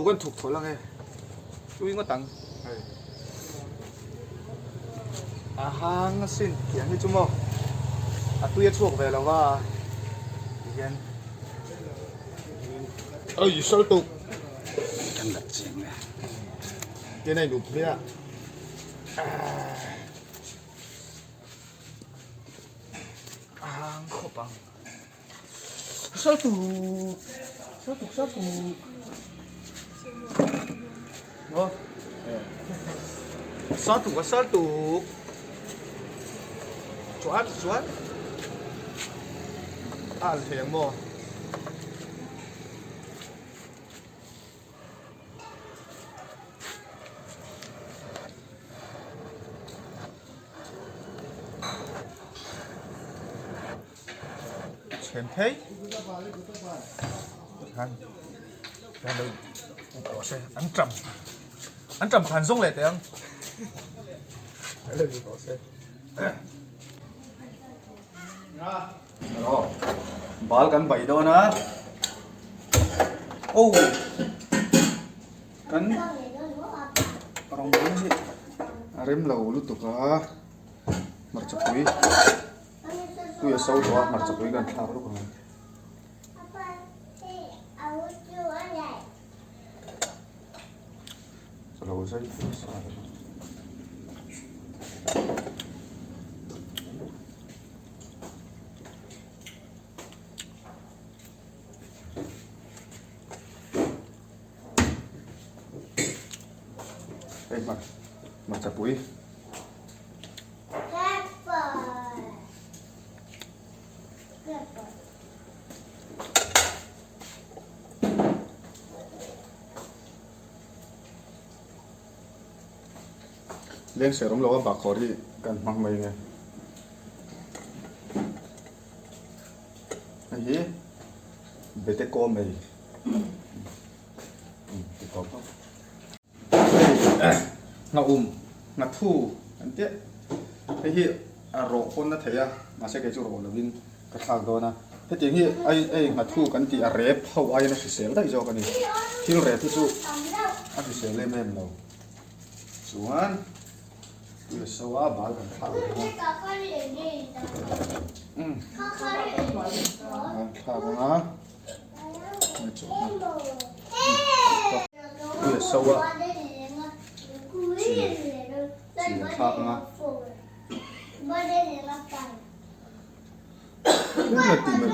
กันถูกถอดแล้วไงดูยิ่งก็ตังอาหารสิ้นเขียนที่จุ่มอ่ะตู้ยัดช่วงไปแล้วว่าเขียนเอ้ยสตุกกันดัดเสียงเลย เดี๋ยวในหลุมเนี่ยอาหารขบังสตุกเนาะsatu cuat al thiang mo chen thấy han ra đây bỏ xe ăn trầm hàn dung lệ tiếng đây là bỏ xe rồi bal kan bảy đô nữa ô kan orang mana sih rem lau lu tuh kah mercakui tu ya sau doa mercakui kan thar lu kan selesai macam pui. Lên serum lo bạc khó đi cần mang mày nghe. Cái gì? Bete co mày. Thì có không? Ngọc ngặt thu anh tiếc cái hi rổ con nó thấy à mà sẽ cái chỗ rổ là vin cái thằng đó na thế tiếng hi ai ngặt thu cái tí rép hậu ai nó sẽ xéo đấy cho cái này khi nó rép thì chú anh sẽ xéo lên mềm đâu xuống bây giờ sau á bảo cái thằng đó thằng đó bây giờ sau á chỉ tháp nga rất là tìm mình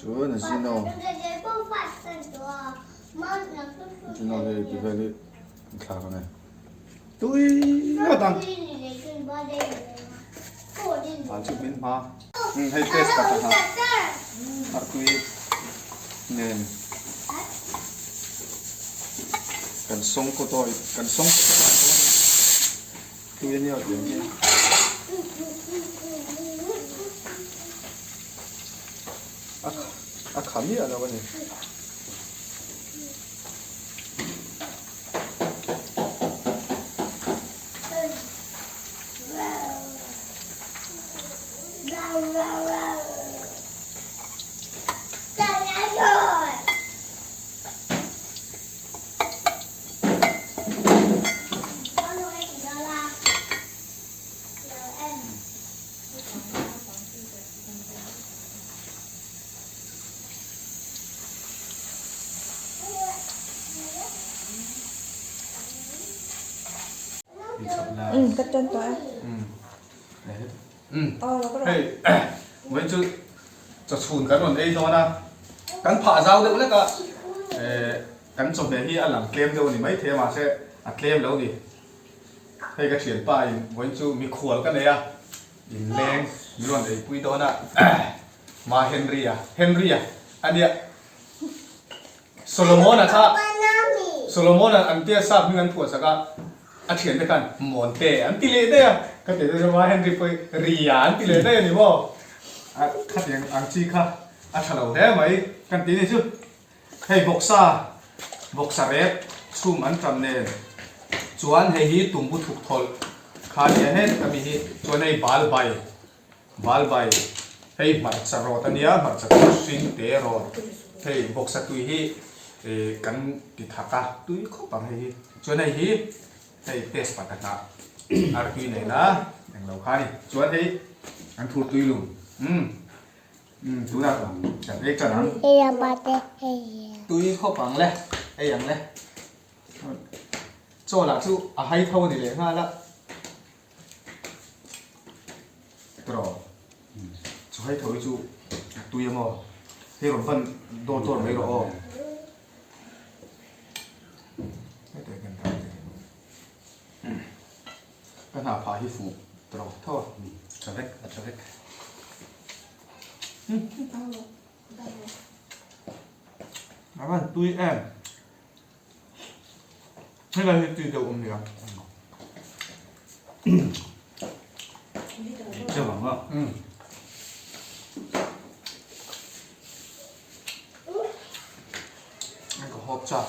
số là Zino đây thì về đi tháp này tôi nó đang bạn chụp bên ma hay test cả ha tôi nên cần sống của tôi cần sống tôi nhiều chuyện gì khám gì ở đâu vậy cắt chân toi to là có hey mấy chú cho chùn cái đồn đây thôi na cắn phá dao được đấy cả cắn chụp này khi ăn làm kem đâu thì mấy thế mà sẽ ăn kem đâu đi hay cái chuyện bài mấy chú mi khuẩn cái này à in leng luôn đấy quý đó na mà Henry à anh đi Solomon à cha Solomon à anh tia sao mình ăn thua sao cả anh chuyện đấy kan monte anh tì lệ đấy à cái đấy là mà Henry phải ria anh tì lệ đấy này bo khát tiếng anh chi khát anh thằng nào thế mấy kan tí này chứ hay boxa rep chum anh trầm nè chuan hay hi tum bu thuk thol khá nhẹ hết kami hi chuan này bal bay hay mặt sờ rọt anh nhá mặt sờ xinh té rọt hay boxa tui hi กันติดหักกะตุ้ยเข้าปังให้จวนให้ฮีให้เทสปัตตะอาร์กีเนี่ยนะอย่างเราค่ะนี่จวนให้อันทูตุ้ยลุงตุ้ยนะจัดเล็กจัดนั้น Iya bate iya. ตุ้ยเข้าปังเลยไอ้อย่างเลยโจ้ละชูอาให้เท่านี่เลยง่ายละตรอชูให้เท่าชูตุ้ยมั้งที่เราฟันโดนตัวไม่รอไม่เจอกันได้ปัญหาพาฮิฟูตรอเท่า Człowiek, a człowiek. แล้วมันตุ้ยแอนให้เราให้ตีเดียวอมเดียว Chưa bằng không? นั่นก็ฮอบจ้า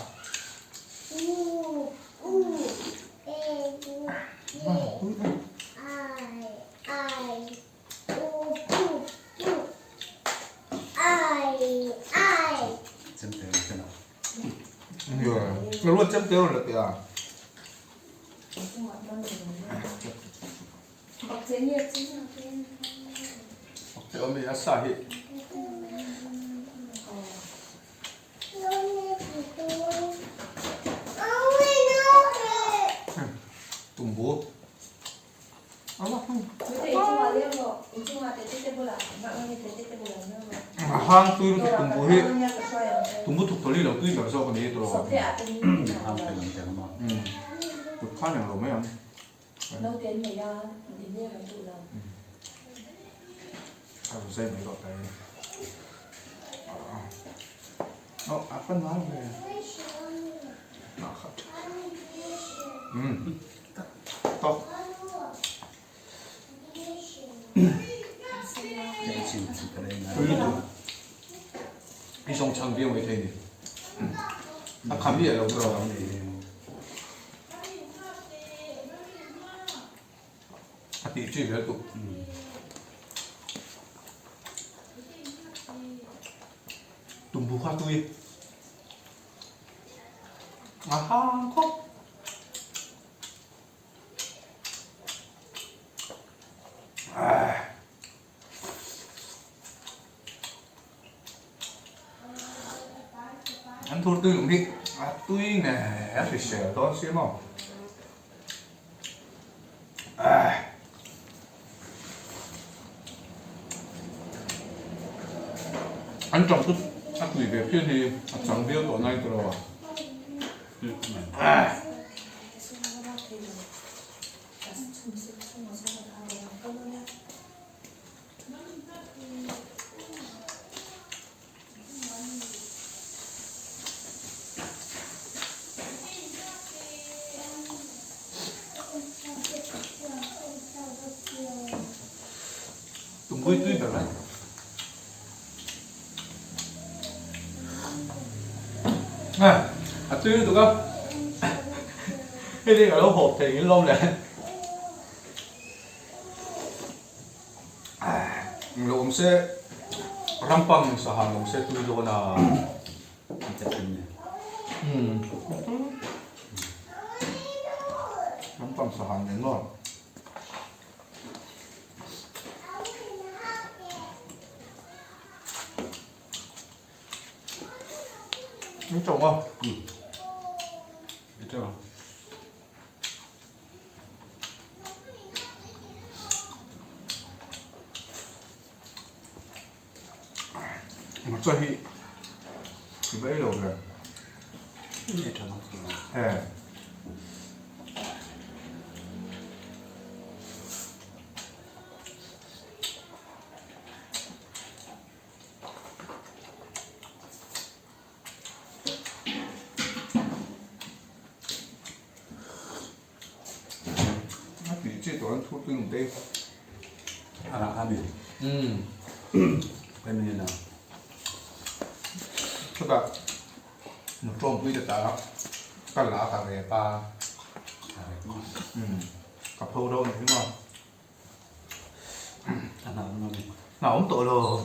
Chân thế thế nào? เดี๋ยวเรารู้จำเตี้ยวเลยเตี้ย Bọc giấy nhiệt chứ nào tiên. เตี้ยวมีอาสาเหตุตุ่มบูเอาละ Với thầy chung hòa liêm rồi. Chung hòa thầy tết bồ là. Mạng ơi thầy tết bồ là nữa mà. ห้างตุ้ยตุ่มบูเหตุ Nha cả xoay ở đây. ตุ่มบูถูกทอรี่เราตุ้ยแบบโซ่คนนี้ตัว Sọc thế ạ tên Không phải làm thế mà. ถูกข้าวอย่างเราไม่เอา nấu tiến phải ra thì như là tụ lòng. เอาเส้นนี้ก็ไปเอาอัพเป็นน้ำเลยนะครับต่อ Cái chuyện chỉ có đâyตุ้ย là ตุ่มพี่ทรงช่างเบี้ยวไว้เท่นี่ถ้าคำเบี้ยเราเรา cái này ปฏิจีแล้วตุ่มตุ่มบูข้าตุ้ยอาฮะครบอันทูตุ้ยหลงที่ตุ้ยเนี่ยสิเสียตอนเสียมั้งอันจอมตุ้ยอันตุ้ยแบบพี่นี่จังเบี้ยวตัวไหนตัววะ ตุ้มบุ้ยตุ้ยแบบไหนตุ้ยตัวก็cái này là nó hộp thì cái lông này lồng sẽ răm băng sa hàng lồng sẽ tui đồ na chất tình này. răm băng sa hàng đến rồi nó trồng không Biết chưa? mà chơi thì bấy đầu rồi Biết chưa? nó bị chơi tụi anh thu tư một đêm À là ăn gì? Quen như nào? các bạn một trộm quy được đó cắt lá cà rẻ ba À, đúng rồi. cặp hâu đâu này đúng không Ăn nào cũng ngon. nào ông tội rồi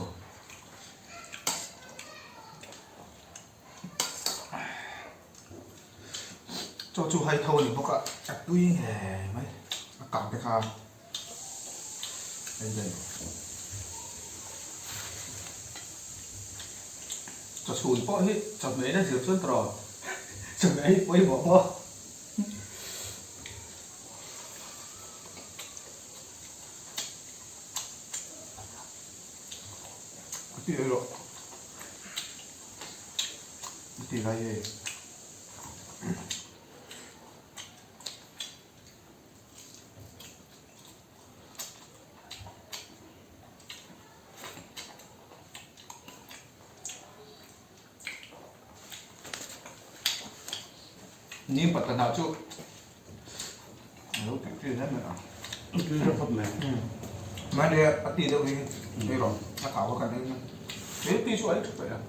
cho chú hay thâu thì bốc ạ chặt tuy nghề mấy cảm cái kha đây đây cho chú bỏ hết chặt mấy nó dược xuân trò chặt mấy quay bỏ bỏ cái gì rồi cái nàyนี่ปัตตานาจุรู้ติดที่นั่นมั้ยอ่ะ คือระบบไหน มาเดี๋ยวปฏิเดี๋ยวนี้ไม่หรอกนักข่าวก็กันนี่เดี๋ยวตีช่วยถูกไปอ่ะ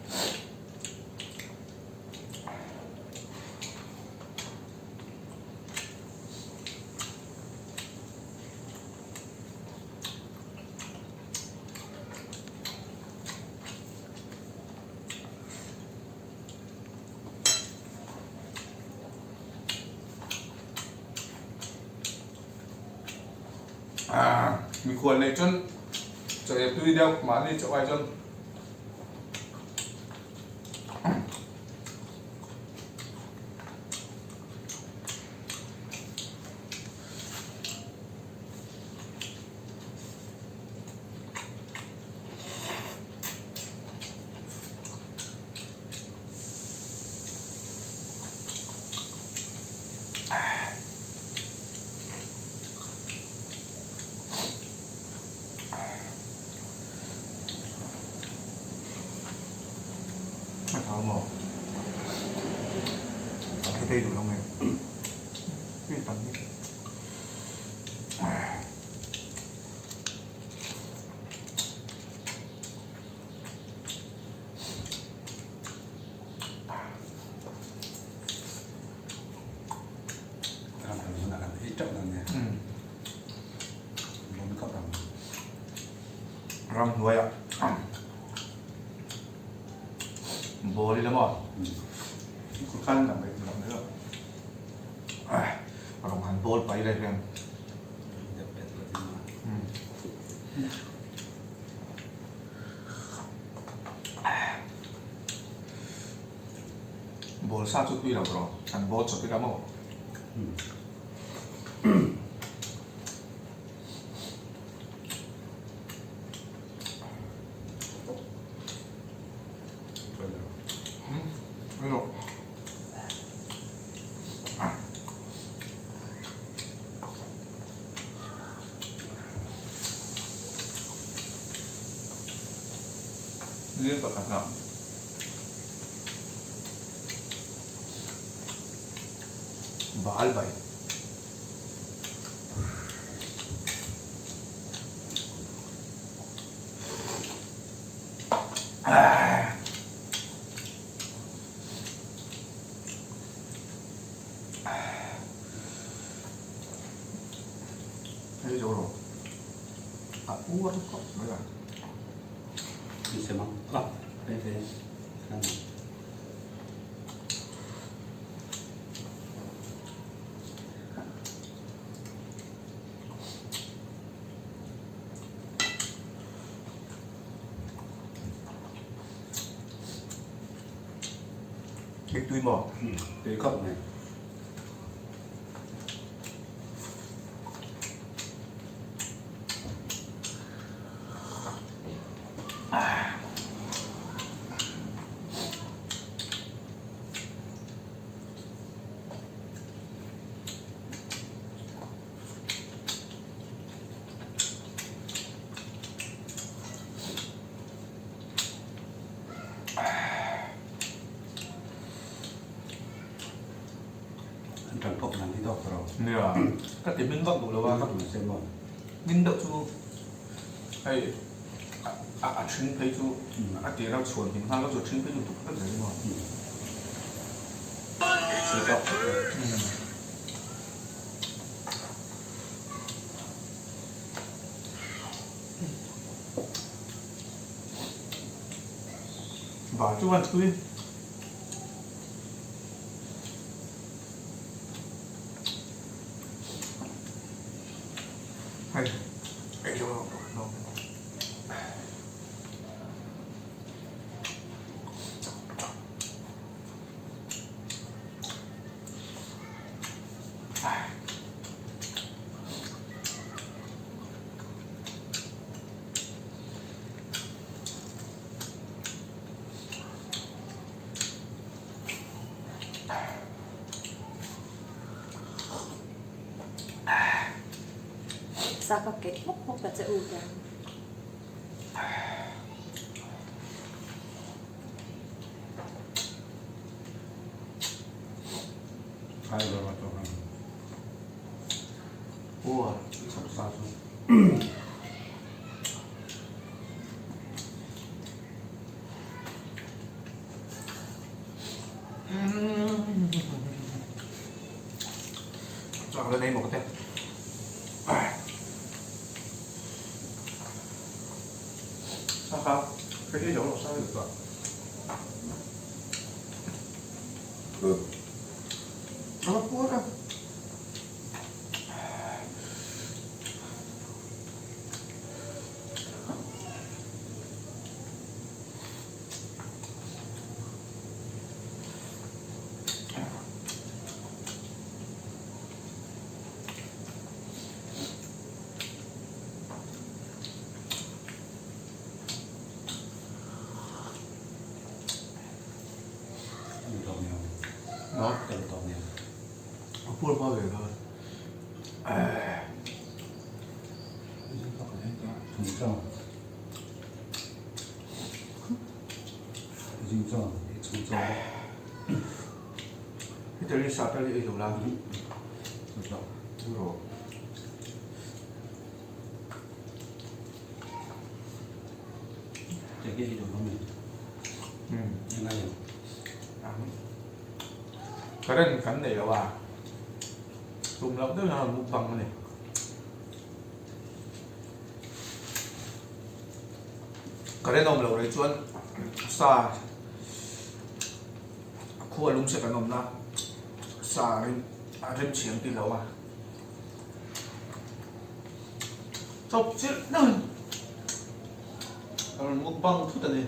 มีควรเลยจนจะตุยเดียวมานี่จะไว้จนไม่เอาหมอกเอาแค่ได้ดูแล้วไงพี่ตอนนี้ทำอะไรนั่นที่เจ้านั่นเนี่ยมันก็ทำ รำรวยอ่ะโบดีแล้วหมดคุณขั้นแบบไปลองเลือกลองหันโบไปเลยเพียง เดี๋ยวเป็นตัวที่มา โบซาจุดพี่เราหรอหันโบจบที่แล้วหมด ช่วยเรา ไม่หรอกเรื่องกับหนักบาลไปให้โจโร่อ้วนก็ไม่ได้ มีใช่ไหมครับเป็นนั่น เด็กตุยหมอก เป็นครอบไหน การพบนั้นที่ดอกเรา เนี่ยก็ติดมินก็ดูแล้วว่า ก็อยู่เซมบอน มินเดจูไอ้ชิ้นเพจูเดี๋ยวเราชวน平常เรา就ชิ้นเพจูถูกก็เลยมั้งซื้อก็ บ่าจวนตุย 싸갑게 퍽퍽 같이 우겨. ใครเรามาตัวกันโอ้ยสับสาสุดจากเรื่องในหมกเต้นะครับไปที่เดี๋ยวเราสร้างดีกว่าเอาละพูดนะมีตรงนี้ เนาะ เต็มตรงนี้ พูดพ่อเลยครับ ถึงจ้องถึงจ้องถึงจ้อง พี่เตอรี่สับเตอรี่ไอ้ตัวล่าง ถึงจ้อง ทุโร เจ๊กี้ดูน้องนี่ยังไงอยู่ ก็เล่นขันไหนแล้วว่าตุ่มเราด้วยเรามุกบังมันเนี่ยก็ได้นมเราเลยชวนซาขั้วลุงเสกนมนะซาเริ่มเฉียงตีแล้วว่ะจบชิ้นนั่นเรามุกบังทุกตัวเลย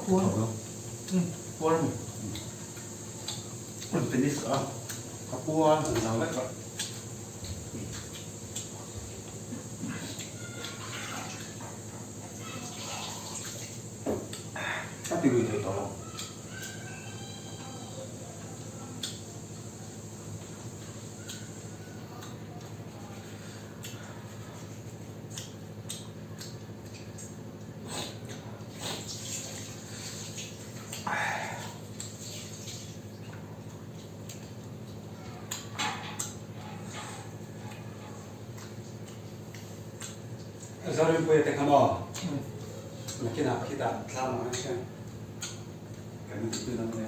ปวดปวดมั้ย มันเป็นนิสัย ปวดเราแล้วก็ถ้าตีเลยต่อแล้วZarim pojetek na má. Chytá, tláma, ne? Keď mi to tu na mě.